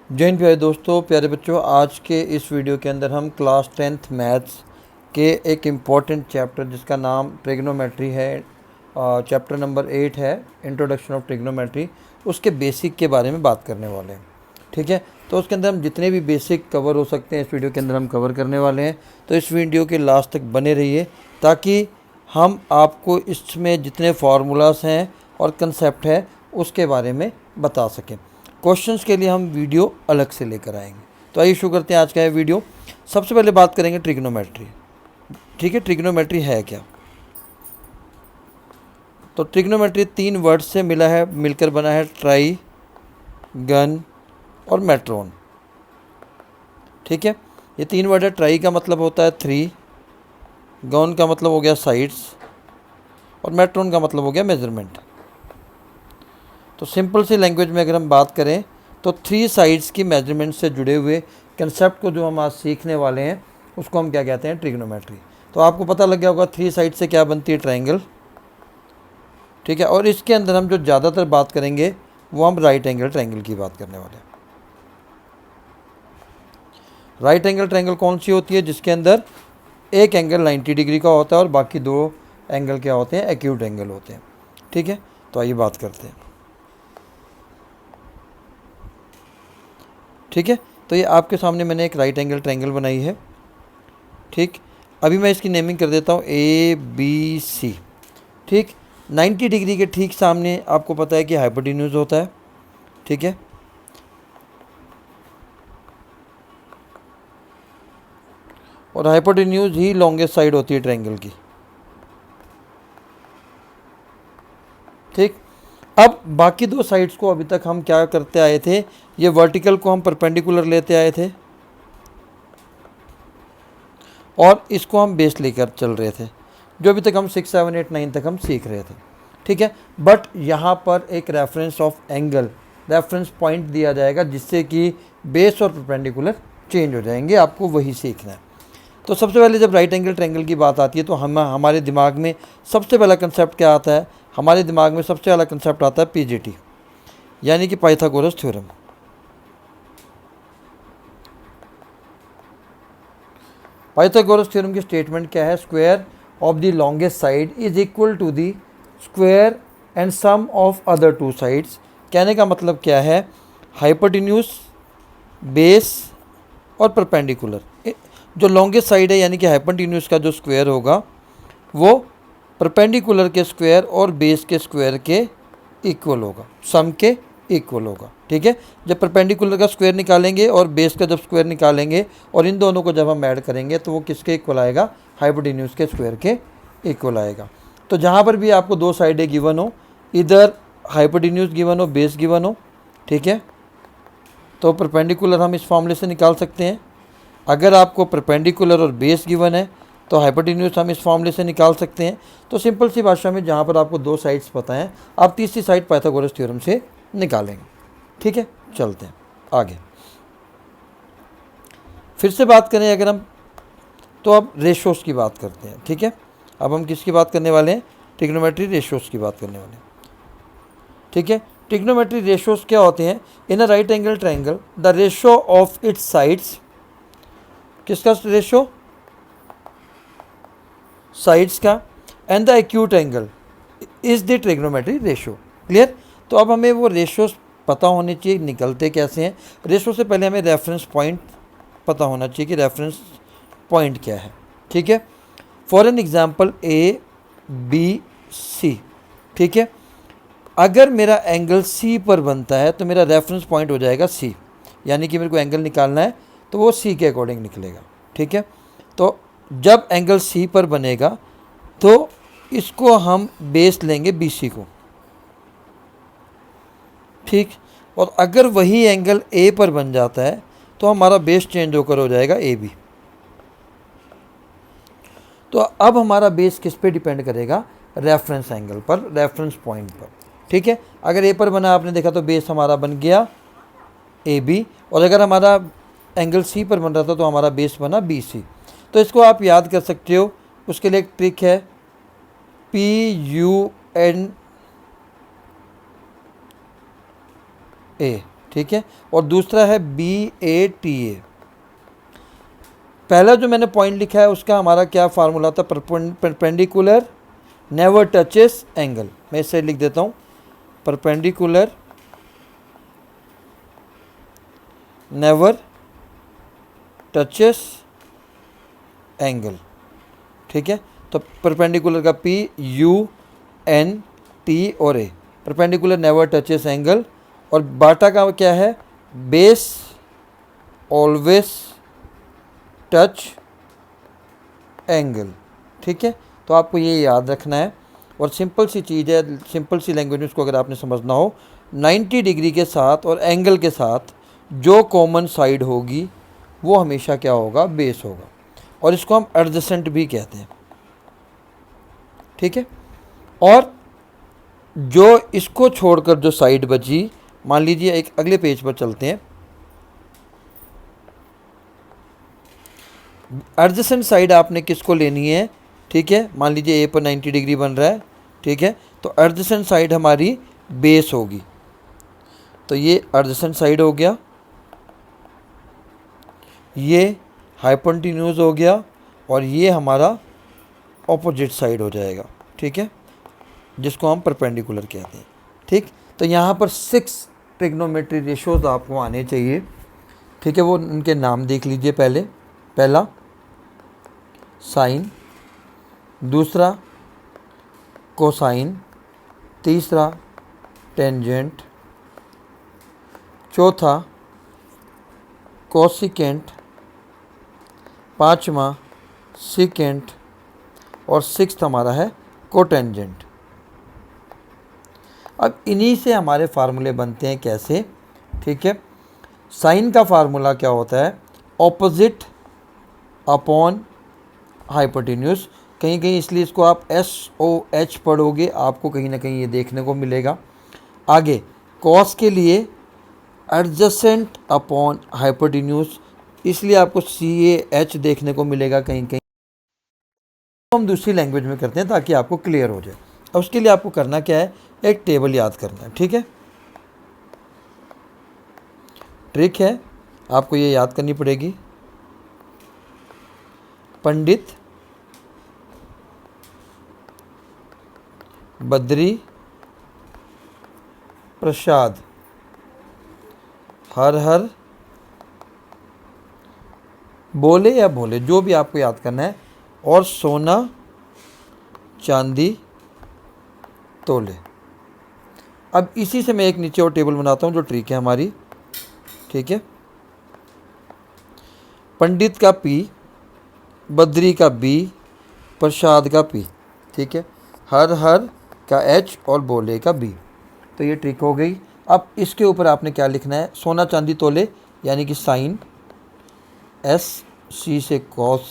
जय हिंद प्यारे दोस्तों, प्यारे बच्चों। आज के इस वीडियो के अंदर हम क्लास 10th मैथ्स के एक इम्पॉर्टेंट चैप्टर जिसका नाम ट्रिग्नोमेट्री है, चैप्टर नंबर 8 है, इंट्रोडक्शन ऑफ ट्रिग्नोमेट्री, उसके बेसिक के बारे में बात करने वाले हैं। ठीक है, तो उसके अंदर हम जितने भी बेसिक कवर हो सकते हैं इस वीडियो के अंदर हम कवर करने वाले हैं। तो इस वीडियो के लास्ट तक बने रहिए ताकि हम आपको इसमें जितने फार्मूलास हैं और कंसेप्ट है उसके बारे में बता सकें। क्वेश्चंस के लिए हम वीडियो अलग से लेकर आएंगे। तो आइए शुरू करते हैं आज का ये वीडियो। सबसे पहले बात करेंगे ट्रिग्नोमेट्री। ठीक है, ट्रिग्नोमेट्री है क्या? तो ट्रिग्नोमेट्री 3 वर्ड से मिलकर बना है, ट्राई, गन और मेट्रोन। ठीक है, ये 3 वर्ड है। ट्राई का मतलब होता है 3, गन का मतलब हो गया साइड्स, और मेट्रोन का मतलब हो गया मेजरमेंट। तो सिंपल सी लैंग्वेज में अगर हम बात करें तो 3 साइड्स की मेजरमेंट से जुड़े हुए कंसेप्ट को जो हम आज सीखने वाले हैं उसको हम क्या कहते हैं? ट्रिग्नोमेट्री। तो आपको पता लग गया होगा 3 साइड से क्या बनती है? ट्रायंगल। ठीक है, और इसके अंदर हम जो ज़्यादातर बात करेंगे वो हम राइट एंगल ट्रायंगल की बात करने वाले हैं। राइट एंगल ट्रायंगल कौन सी होती है? जिसके अंदर एक एंगल 90 डिग्री का होता है और बाकी 2 एंगल क्या होते हैं? एक्यूट एंगल होते हैं। ठीक है, तो आइए बात करते हैं। ठीक है, तो ये आपके सामने मैंने एक राइट एंगल ट्रायंगल बनाई है। ठीक, अभी मैं इसकी नेमिंग कर देता हूँ ABC। ठीक, 90 डिग्री के ठीक सामने आपको पता है कि हाइपोटेन्यूज होता है। ठीक है, और हाइपोटेन्यूज ही लॉन्गेस्ट साइड होती है ट्रायंगल की। ठीक, अब बाकी 2 साइड्स को अभी तक हम क्या करते आए थे? ये वर्टिकल को हम परपेंडिकुलर लेते आए थे और इसको हम बेस लेकर चल रहे थे, जो अभी तक हम 6, 7, 8, 9 तक हम सीख रहे थे। ठीक है, बट यहाँ पर एक reference of angle, reference point दिया जाएगा जिससे कि बेस और परपेंडिकुलर चेंज हो जाएंगे। आपको वही सीखना है। तो सबसे पहले जब राइट एंगल ट्रायंगल की बात आती है तो हमारे दिमाग में सबसे पहला कंसेप्ट क्या आता है? हमारे दिमाग में सबसे पहला कंसेप्ट आता है PGT, यानी कि पाइथागोरस थ्योरम। पाइथागोरस थ्योरम की स्टेटमेंट क्या है? Square of the longest side is equal to the square and sum of other 2 sides. कहने का मतलब क्या है? हाइपोटेन्यूज, बेस और परपेंडिकुलर। जो लॉन्गेस्ट साइड है यानी कि हाइपोटेन्यूज का जो स्क्वायर होगा वो परपेंडिकुलर के स्क्वायर और बेस के स्क्वायर के इक्वल होगा, सम के इक्वल होगा। ठीक है, जब परपेंडिकुलर का स्क्वायर निकालेंगे और बेस का जब स्क्वायर निकालेंगे और इन दोनों को जब हम ऐड करेंगे तो वो किसके इक्वल आएगा? हाइपोटेन्यूज के स्क्वायर के इक्वल आएगा। तो जहाँ पर भी आपको 2 साइडें गिवन हो, इधर हाइपोटेन्यूज गिवन हो, बेस गिवन हो, ठीक है, तो परपेंडिकुलर हम इस फॉर्मूले से निकाल सकते हैं। अगर आपको परपेंडिकुलर और बेस गिवन है तो हाइपोटेन्यूज हम इस फॉर्मूले से निकाल सकते हैं। तो सिंपल सी भाषा में जहाँ पर आपको 2 साइड्स पता हैं, आप तीसरी साइड पाइथागोरस थ्योरम से निकालेंगे। ठीक है, चलते हैं आगे। फिर से बात करें अगर हम, तो अब रेशोस की बात करते हैं। ठीक है, अब हम किसकी बात करने वाले हैं? ट्रिग्नोमेट्री रेशोस की बात करने वाले हैं। ठीक है, ट्रिग्नोमेट्री रेशोस क्या होते हैं? In a right angle triangle the ratio of its sides, किसका रेशो? साइड्स का, and the acute angle is the trigonometry ratio. Clear? तो अब हमें वो रेशोस पता होने चाहिए, निकलते कैसे हैं। रेशो से पहले हमें रेफरेंस पॉइंट पता होना चाहिए कि रेफरेंस पॉइंट क्या है। ठीक है, फॉर एन एग्जाम्पल ABC। ठीक है, अगर मेरा एंगल C पर बनता है तो मेरा रेफरेंस पॉइंट हो जाएगा C, यानी कि मेरे को एंगल निकालना है तो वो C के अकॉर्डिंग निकलेगा। ठीक है, तो जब एंगल C पर बनेगा तो इसको हम बेस लेंगे BC को। ठीक, और अगर वही एंगल A पर बन जाता है तो हमारा बेस चेंज होकर हो जाएगा AB। तो अब हमारा बेस किस पे डिपेंड करेगा? रेफरेंस एंगल पर, रेफरेंस पॉइंट पर। ठीक है, अगर A पर बना आपने देखा तो बेस हमारा बन गया AB, और अगर हमारा एंगल C पर बन रहा था तो हमारा बेस बना BC। तो इसको आप याद कर सकते हो। उसके लिए एक ट्रिक है, PUNA। ठीक है। और दूसरा है BATA। पहला जो मैंने पॉइंट लिखा है उसका हमारा क्या फार्मूला था, परपेंडिकुलर नेवर टचेस एंगल। मैं इस साइड लिख देता हूँ, परपेंडिकुलर नेवर टचेस एंगल, ठीक है। तो परपेंडिकुलर का PUNT और A, perpendicular never touches angle. और बाटा का क्या है, बेस ऑलवेज टच एंगल, ठीक है। तो आपको ये याद रखना है। और सिंपल सी चीज़ है, सिंपल सी लैंग्वेज में इसको अगर आपने समझना हो, 90 डिग्री के साथ और एंगल के साथ जो कॉमन साइड होगी वो हमेशा क्या होगा, बेस होगा। और इसको हम एडजेसेंट भी कहते हैं, ठीक है। और जो इसको छोड़कर जो साइड बची, मान लीजिए एक अगले पेज पर चलते हैं। एडजेसेंट साइड आपने किसको लेनी है, ठीक है। मान लीजिए ए पर 90 डिग्री बन रहा है, ठीक है। तो एडजेसेंट साइड हमारी बेस होगी। तो ये एडजेसेंट साइड हो गया, ये हाइपोटेन्यूज हो गया, और ये हमारा ऑपोजिट साइड हो जाएगा, ठीक है, जिसको हम परपेंडिकुलर कहते हैं, ठीक। तो यहाँ पर 6 ट्रिग्नोमेट्री रेशोज आपको आने चाहिए, ठीक है। वो उनके नाम देख लीजिए। पहला साइन, दूसरा कोसाइन, तीसरा टेंजेंट, चौथा कोसिकेंट, पाँचवा सिकेंट, और 6th हमारा है कोटेंजेंट। अब इन्हीं से हमारे फार्मूले बनते हैं, कैसे, ठीक है। साइन का फार्मूला क्या होता है, ऑपोजिट अपॉन हाइपोटेन्यूज। कहीं कहीं इसलिए इसको आप SOH पढ़ोगे, आपको कहीं ना कहीं ये देखने को मिलेगा। आगे कॉस के लिए एडजेसेंट अपॉन हाइपोटेन्यूज, इसलिए आपको CAH देखने को मिलेगा कहीं कहीं। हम दूसरी लैंग्वेज में करते हैं ताकि आपको क्लियर हो जाए। अब उसके लिए आपको करना क्या है, एक टेबल याद करना है, ठीक है। ट्रिक है, आपको ये याद करनी पड़ेगी। पंडित, बद्री, प्रसाद, हर हर, बोले या भोले, जो भी आपको याद करना है, और सोना चांदी तोले। अब इसी से मैं एक नीचे और टेबल बनाता हूँ जो ट्रिक है हमारी, ठीक है। पंडित का P, बद्री का B, प्रसाद का P, ठीक है, हर हर का H और बोले का B। तो ये ट्रिक हो गई। अब इसके ऊपर आपने क्या लिखना है, सोना चांदी तोले यानी कि साइन, S, C से कॉस,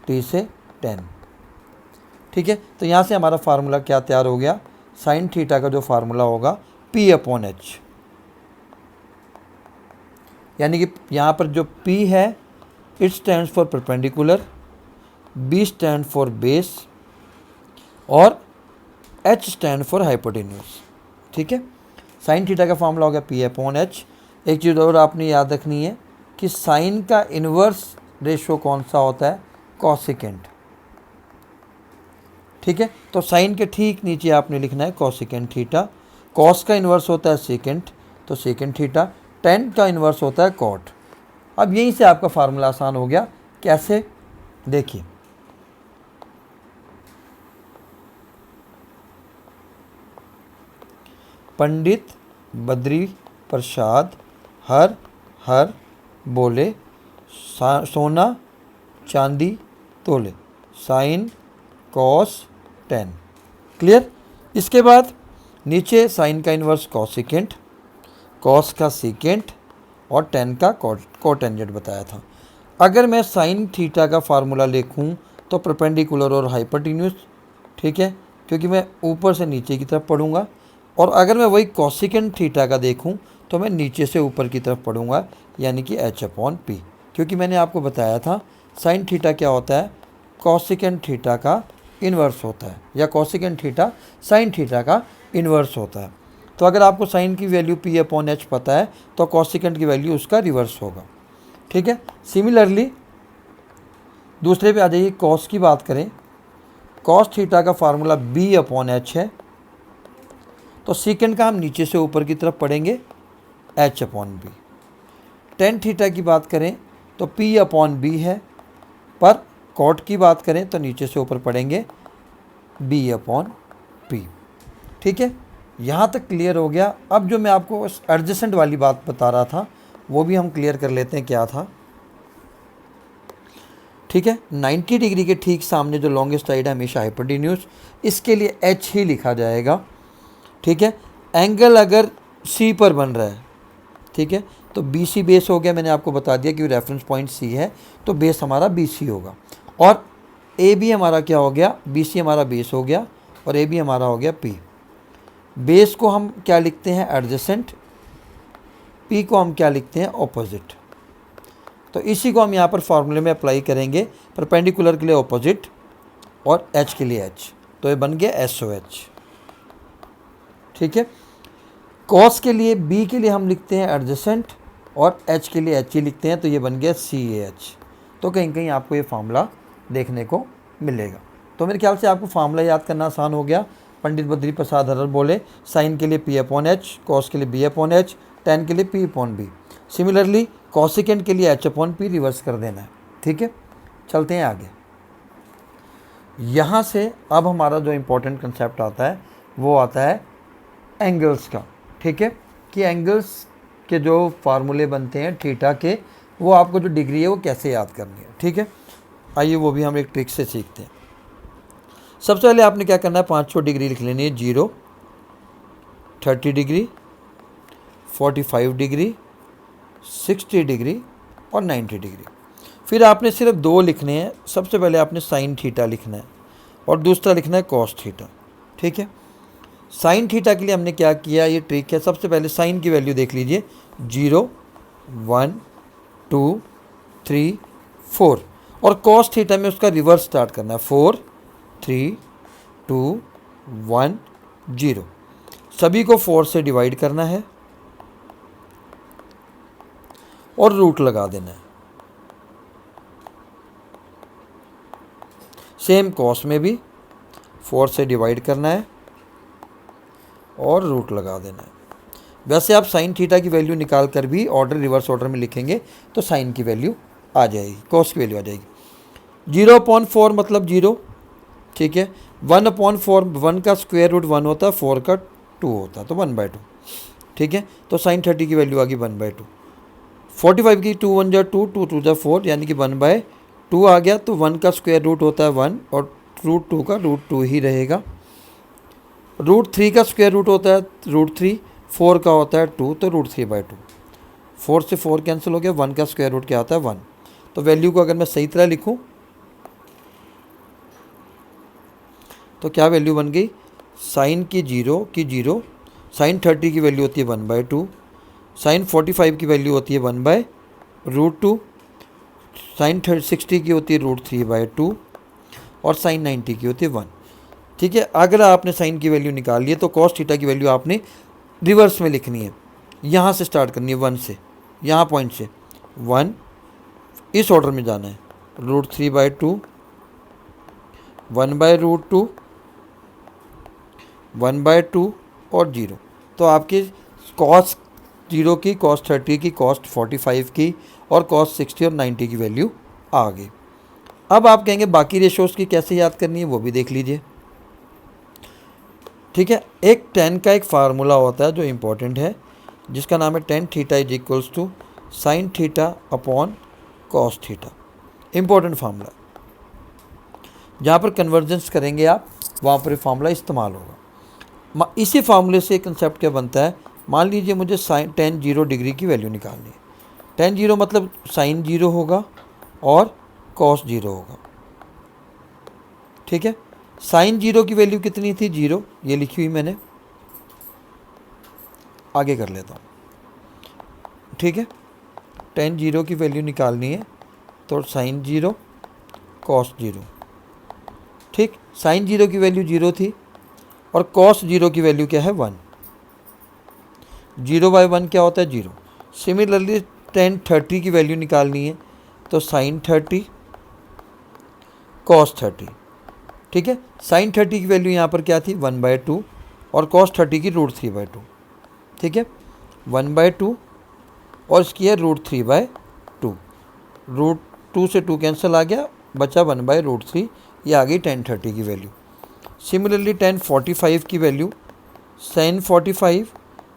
T से टेन, ठीक है। तो यहाँ से हमारा फार्मूला क्या तैयार हो गया, साइन थीटा का जो फार्मूला होगा P/H, यानी कि यहाँ पर जो P है it stands for perpendicular, B stand for base, और H स्टैंड फॉर हाइपोटेन्यूज, ठीक है। साइन थीटा का फार्मूला हो गया P/H। एक चीज़ और आपने याद रखनी है कि साइन का इन्वर्स रेशो कौन सा होता है, कॉसिकेंट, ठीक है। तो साइन के ठीक नीचे आपने लिखना है कॉसिकेंट थीटा। कॉस का इन्वर्स होता है सेकेंट, तो सेकेंट थीटा। टेन का इन्वर्स होता है कॉट। अब यहीं से आपका फार्मूला आसान हो गया। कैसे, देखिए, पंडित, बद्री, प्रसाद, हर हर, बोले, सोना चांदी तोले, साइन कॉस टेन। क्लियर। इसके बाद नीचे साइन का इन्वर्स कॉसिकेंट, कॉस का सीकेंट, और टेन का कोटेंजेंट बताया था। अगर मैं साइन थीटा का फार्मूला लिखूं तो परपेंडिकुलर और हाइपोटेन्यूज, ठीक है, क्योंकि मैं ऊपर से नीचे की तरफ पढ़ूंगा। और अगर मैं वही कॉसिकेंट थीटा का देखूं तो मैं नीचे से ऊपर की तरफ पढ़ूंगा, यानी कि H/P, क्योंकि मैंने आपको बताया था साइन थीटा क्या होता है, कॉसिकेंट थीटा का इन्वर्स होता है, या कॉसिकेंट थीटा साइन थीटा का इन्वर्स होता है। तो अगर आपको साइन की वैल्यू पी अपॉन एच पता है तो कॉसेकेंट की वैल्यू उसका रिवर्स होगा। ठीक है, सिमिलरली दूसरे पे आ जाइए, कॉस की बात करें, कॉस थीटा का फार्मूला बी अपॉन एच है, तो सीकेंड का हम नीचे से ऊपर की तरफ पढ़ेंगे H upon B. Tan theta की बात करें तो पी अपॉन बी है, पर कॉट की बात करें तो नीचे से ऊपर पढ़ेंगे बी अपॉन पी। ठीक है, यहाँ तक क्लियर हो गया। अब जो मैं आपको एडजेसेंट वाली बात बता रहा था वो भी हम क्लियर कर लेते हैं, क्या था। ठीक है, 90 डिग्री के ठीक सामने जो लॉन्गेस्ट साइड है हमेशा हाइपोटेन्यूज, इसके लिए एच ही लिखा जाएगा। ठीक है, एंगल अगर सी पर बन रहा है, ठीक है, तो बी सी बेस हो गया, मैंने आपको बता दिया कि रेफरेंस पॉइंट सी है तो बेस हमारा बी सी होगा। और ए बी हमारा क्या हो गया, बी सी हमारा बेस हो गया और ए बी हमारा हो गया पी। बेस को हम क्या लिखते हैं, एडजेसेंट, पी को हम क्या लिखते हैं, ऑपोजिट। तो इसी को हम यहाँ पर फॉर्मूले में अप्लाई करेंगे, परपेंडिकुलर के लिए ऑपोजिट और एच के लिए एच, तो ये बन गया एस ओ एच। ठीक है, कॉस के लिए बी के लिए हम लिखते हैं एडजेसेंट और एच के लिए एच ही लिखते हैं, तो ये बन गया सी ए एच। तो कहीं कहीं आपको ये फार्मूला देखने को मिलेगा। तो मेरे ख्याल से आपको फार्मूला याद करना आसान हो गया। पंडित बद्री प्रसाद हरर बोले साइन के लिए पी अपॉन एच, कॉस के लिए बी अपॉन एच, टेन के लिए P upon B. Similarly cosecant के लिए एच अपॉन पी रिवर्स कर देना है। ठीक है, चलते हैं आगे। यहाँ से अब हमारा जो इम्पोर्टेंट कंसेप्ट आता है वो आता है एंगल्स का। ठीक है, कि एंगल्स के जो फार्मूले बनते हैं थीटा के, वो आपको जो डिग्री है वो कैसे याद करनी है। ठीक है, आइए वो भी हम एक ट्रिक से सीखते हैं। सबसे पहले आपने क्या करना है, 500 डिग्री लिख लेनी है, 0, 30 डिग्री, 45 डिग्री, 60 डिग्री और 90 डिग्री। फिर आपने सिर्फ 2 लिखने हैं। सबसे पहले आपने साइन थीटा लिखना है और दूसरा लिखना है कॉस थीटा। ठीक है, साइन थीटा के लिए हमने क्या किया, ये ट्रिक है। सबसे पहले साइन की वैल्यू देख लीजिए, 0, 1, 2, 3, 4, और कॉस थीटा में उसका रिवर्स स्टार्ट करना है, 4, 3, 2, 1, 0। सभी को 4 से डिवाइड करना है और रूट लगा देना है। सेम कॉस में भी 4 से डिवाइड करना है और रूट लगा देना है। वैसे आप साइन थीटा की वैल्यू निकाल कर भी ऑर्डर रिवर्स ऑर्डर में लिखेंगे तो साइन की वैल्यू आ जाएगी, कॉस की वैल्यू आ जाएगी। 0/4 मतलब 0। ठीक है, 1/4, 1 का स्क्वायर रूट 1 होता है, 4 का 2 होता है, तो 1/2। ठीक है, तो साइन 30 की वैल्यू आ गई 1/2। 45 की 2 1 जा 2, 2 2 जा 4, यानी कि 1/2 आ गया। तो 1 का स्क्वायर रूट होता है 1 और रूट 2 का रूट 2 ही रहेगा। रूट 3 का स्क्वायर रूट होता है रूट 3, 4 का होता है 2, तो रूट 3/2। 4 से 4 कैंसिल हो गया, 1 का स्क्वायर रूट क्या आता है 1। तो वैल्यू को अगर मैं सही तरह लिखूं तो क्या वैल्यू बन गई, साइन की 0, साइन 30 की वैल्यू होती है 1/2, साइन 45 की वैल्यू होती है 1/√2, साइन 60 की होती है √3/2 और साइन 90 की होती है 1। ठीक है, अगर आपने साइन की वैल्यू निकाल ली है तो कॉस थीटा की वैल्यू आपने रिवर्स में लिखनी है। यहाँ से स्टार्ट करनी है 1 से, यहाँ पॉइंट से 1, इस ऑर्डर में जाना है, √3/2, 1/√2, 1/2 और 0। तो आपकी कॉस 0 की, कॉस 30 की, कॉस 45 की और कॉस 60 और 90 की वैल्यू आ गई। अब आप कहेंगे बाकी रेशोज़ की कैसे याद करनी है, वो भी देख लीजिए। ठीक है, एक tan का एक फार्मूला होता है जो इम्पोर्टेंट है, जिसका नाम है tan theta is equals to sine theta upon cos theta. Important formula, जहाँ पर कन्वर्जेंस करेंगे आप वहाँ पर फार्मूला इस्तेमाल होगा। इसी फार्मूले से कंसेप्ट क्या बनता है, मान लीजिए मुझे साइन tan 0 डिग्री की वैल्यू निकालनी है। tan 0 मतलब साइन 0 होगा और कॉस 0 होगा। ठीक है, साइन 0 की वैल्यू कितनी थी, 0, ये लिखी हुई मैंने, आगे कर लेता हूँ। ठीक है, tan 0 की वैल्यू निकालनी है तो साइन 0 कॉस 0। ठीक, साइन 0 की वैल्यू 0 थी और कॉस 0 की वैल्यू क्या है 1। 0/1 क्या होता है 0। सिमिलरली tan 30 की वैल्यू निकालनी है तो sin 30 cos 30, ठीक है। sin 30 की वैल्यू यहाँ पर क्या थी 1/2 और cos 30 की √3/2, ठीक है। 1/2 और इसकी है √3/2, √2 से 2 कैंसिल आ गया, बचा 1/√3, ये आ गई tan 30 की वैल्यू। सिमिलरली tan 45 की वैल्यू sin 45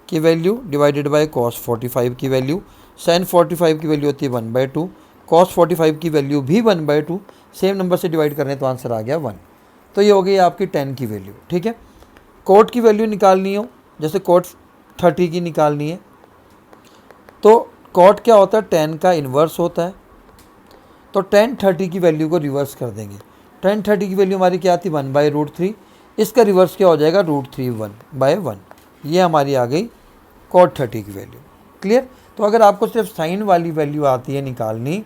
की वैल्यू डिवाइडेड बाय cos 45 की वैल्यू। sin 45 की वैल्यू होती है 1/2, cos 45 की वैल्यू भी 1/2, सेम नंबर से डिवाइड करने तो आंसर आ गया 1। तो ये हो गई आपकी tan की वैल्यू, ठीक है। cot की वैल्यू निकालनी हो, जैसे cot 30 की निकालनी है तो cot क्या होता है tan का इन्वर्स होता है, तो tan 30 की वैल्यू को रिवर्स कर देंगे। tan 30 की वैल्यू हमारी क्या थी 1/√3, इसका रिवर्स क्या हो जाएगा √3/1, ये हमारी आ गई cot 30 की वैल्यू। क्लियर। तो अगर आपको सिर्फ साइन वाली वैल्यू आती है निकालनी,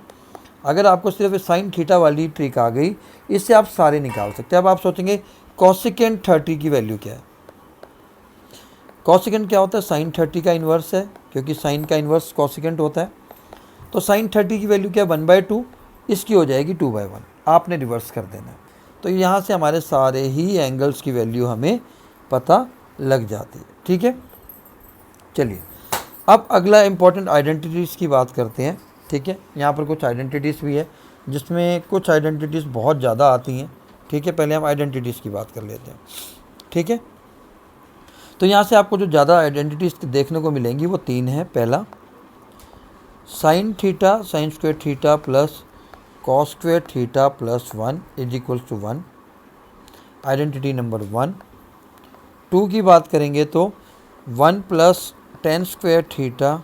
अगर आपको सिर्फ साइन थीटा वाली ट्रिक आ गई, इससे आप सारे निकाल सकते हैं। अब आप सोचेंगे कोसेकेंट 30 की वैल्यू क्या है। कोसेकेंट क्या होता है साइन 30 का इन्वर्स है, क्योंकि साइन का इन्वर्स कोसेकेंट होता है। तो साइन 30 की वैल्यू क्या 1/2, इसकी हो जाएगी 2/1, आपने रिवर्स कर देना है। तो यहाँ से हमारे सारे ही एंगल्स की वैल्यू हमें पता लग जाती है, ठीक है। चलिए अब अगला इम्पॉर्टेंट आइडेंटिटीज़ की बात करते हैं, ठीक है। यहाँ पर कुछ आइडेंटिटीज़ भी है जिसमें कुछ आइडेंटिटीज़ बहुत ज़्यादा आती हैं, ठीक है। पहले हम आइडेंटिटीज़ की बात कर लेते हैं, ठीक है। तो यहाँ से आपको जो ज़्यादा आइडेंटिटीज़ देखने को मिलेंगी वो 3 हैं। पहला sine theta sine square theta plus cos square theta plus 1 is equals to 1, identity number 1। 2 की बात करेंगे तो 1 plus tan square theta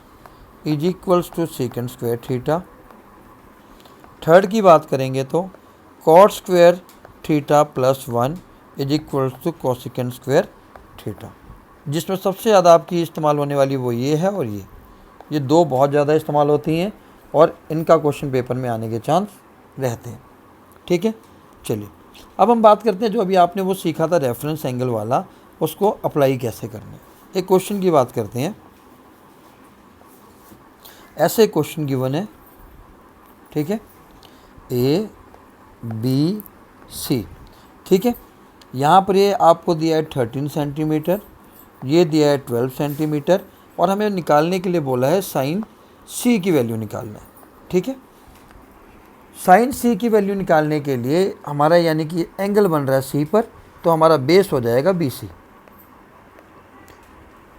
is equals to secant square theta. Third की बात करेंगे तो cot square theta plus 1 is equals to cosecant square theta, जिसमें सबसे ज़्यादा आपकी इस्तेमाल होने वाली वो ये है और ये दो बहुत ज़्यादा इस्तेमाल होती हैं और इनका क्वेश्चन पेपर में आने के चांस रहते हैं, ठीक है। चलिए अब हम बात करते हैं जो अभी आपने वो सीखा था रेफरेंस एंगल वाला, उसको अप्लाई कैसे करना है। एक क्वेश्चन की बात करते हैं। ऐसे क्वेश्चन गिवन है, ठीक है, A B C, ठीक है। यहाँ पर ये आपको दिया है 13 सेंटीमीटर, ये दिया है 12 सेंटीमीटर और हमें निकालने के लिए बोला है साइन C की वैल्यू निकालना है, ठीक है। साइन C की वैल्यू निकालने के लिए हमारा यानी कि एंगल बन रहा है C पर, तो हमारा बेस हो जाएगा BC।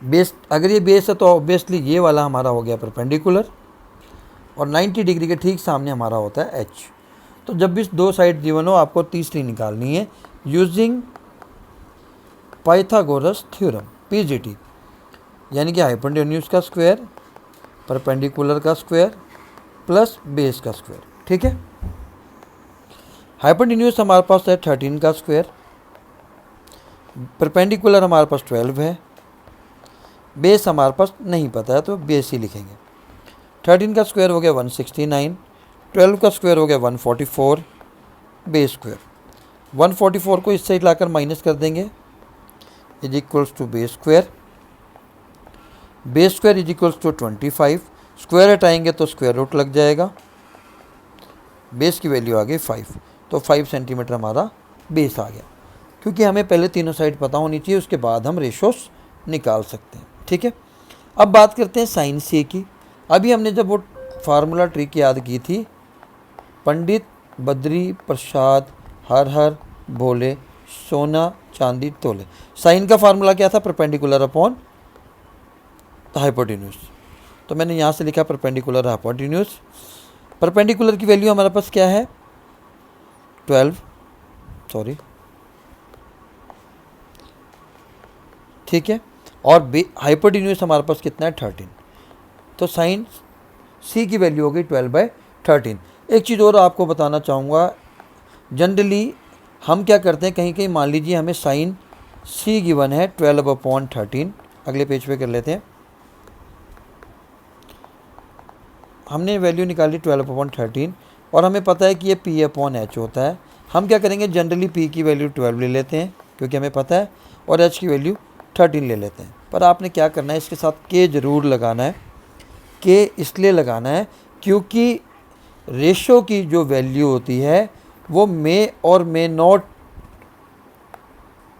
बेस अगर ये बेस है तो ऑब्वियसली ये वाला हमारा हो गया परपेंडिकुलर और 90 डिग्री के ठीक सामने हमारा होता है H। तो जब भी दो साइड गिवन हो आपको तीसरी निकालनी है यूजिंग पाइथागोरस थ्योरम PGT, यानी कि हाइपोटेन्यूज का स्क्वायर, परपेंडिकुलर का स्क्वायर प्लस बेस का स्क्वायर, ठीक है। हाइपोटेन्यूज हमारे पास है 13 का स्क्वायर, परपेंडिकुलर हमारे पास 12 है, बेस हमारे पास नहीं पता है तो बेस ही लिखेंगे। 13 का स्क्वायर हो गया 169, 12 का स्क्वायर हो गया 144, बेस स्क्वायर 144 को इस साइड लाकर माइनस कर देंगे is equals to base square is equals to 25, square हटाएंगे तो स्क्वायर रूट लग जाएगा, बेस की वैल्यू आ गई 5, तो 5 सेंटीमीटर हमारा बेस आ गया। क्योंकि हमें पहले तीनों साइड पता होनी चाहिए, उसके बाद हम रेशोस निकाल सकते हैं, ठीक है। अब बात करते हैं साइन C की। अभी हमने जब वो फार्मूला ट्रिक याद की थी, पंडित बद्री प्रसाद हर हर भोले सोना चांदी तोले, साइन का फार्मूला क्या था परपेंडिकुलर अपॉन हाइपोटेन्यूज। तो मैंने यहाँ से लिखा परपेंडिकुलर हाइपोटेन्यूज। परपेंडिकुलर की वैल्यू हमारे पास क्या है 12, सॉरी, ठीक है, और हाइपोटेन्यूज हमारे पास कितना है 13, तो साइन C की वैल्यू हो गई 12/13। एक चीज़ और आपको बताना चाहूँगा, जनरली हम क्या करते हैं, कहीं कहीं मान लीजिए हमें साइन C गिवन है 12/13, अगले पेज पे कर लेते हैं। हमने वैल्यू निकाली 12/13 और हमें पता है कि ये P/H होता है। हम क्या करेंगे जनरली P की वैल्यू 12 ले लेते हैं क्योंकि हमें पता है, और H की वैल्यू 13 ले लेते हैं। पर आपने क्या करना है, इसके साथ के ज़रूर लगाना है। के इसलिए लगाना है क्योंकि रेशो की जो वैल्यू होती है वो मे और may not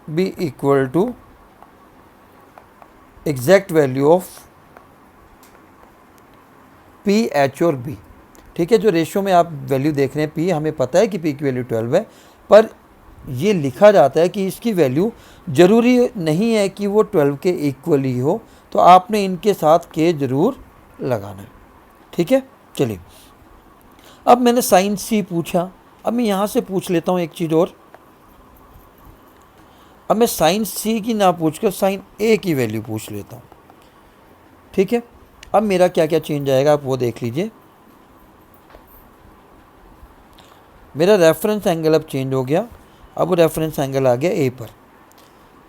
be equal to exact value of P, H और बी। ठीक है, जो रेशो में आप वैल्यू देख रहे हैं पी, हमें पता है कि पी की वैल्यू 12 है, पर ये लिखा जाता है कि इसकी वैल्यू ज़रूरी नहीं है कि वो 12 के इक्वल ही हो, तो आपने इनके साथ के ज़रूर लगाना है। ठीक है, चलिए अब मैंने साइन सी पूछा, अब मैं यहाँ से पूछ लेता हूँ एक चीज़ और। अब मैं साइन सी की ना पूछकर साइन ए की वैल्यू पूछ लेता हूँ। ठीक है, अब मेरा क्या क्या चेंज आएगा आप वो देख लीजिए। मेरा रेफरेंस एंगल अब चेंज हो गया, अब वो रेफरेंस एंगल आ गया ए पर।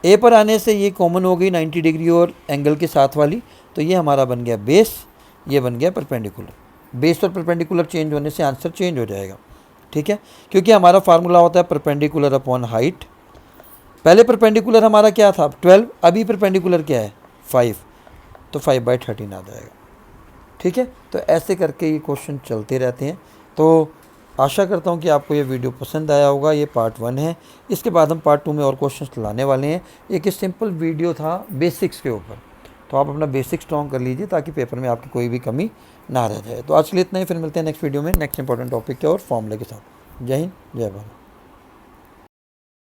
ए पर आने से ये कॉमन हो गई 90 डिग्री और एंगल के साथ वाली, तो ये हमारा बन गया बेस, ये बन गया परपेंडिकुलर। बेस और परपेंडिकुलर चेंज होने से आंसर चेंज हो जाएगा। ठीक है, क्योंकि हमारा फार्मूला होता है परपेंडिकुलर अपॉन हाइट। पहले परपेंडिकुलर हमारा क्या था 12, अभी परपेंडिकुलर क्या है 5, तो 5/13 आ जाएगा। ठीक है, तो ऐसे करके ये क्वेश्चन चलते रहते हैं। तो आशा करता हूँ कि आपको ये वीडियो पसंद आया होगा। ये पार्ट 1 है, इसके बाद हम पार्ट 2 में और क्वेश्चंस लाने वाले हैं। एक सिंपल वीडियो था बेसिक्स के ऊपर, तो आप अपना बेसिक स्ट्रॉन्ग कर लीजिए ताकि पेपर में आपकी कोई भी कमी ना रह जाए। तो आज के लिए इतना ही, फिर मिलते हैं नेक्स्ट वीडियो में नेक्स्ट इंपॉर्टेंट टॉपिक के और फॉर्मूले के साथ। जय हिंद, जय भारत।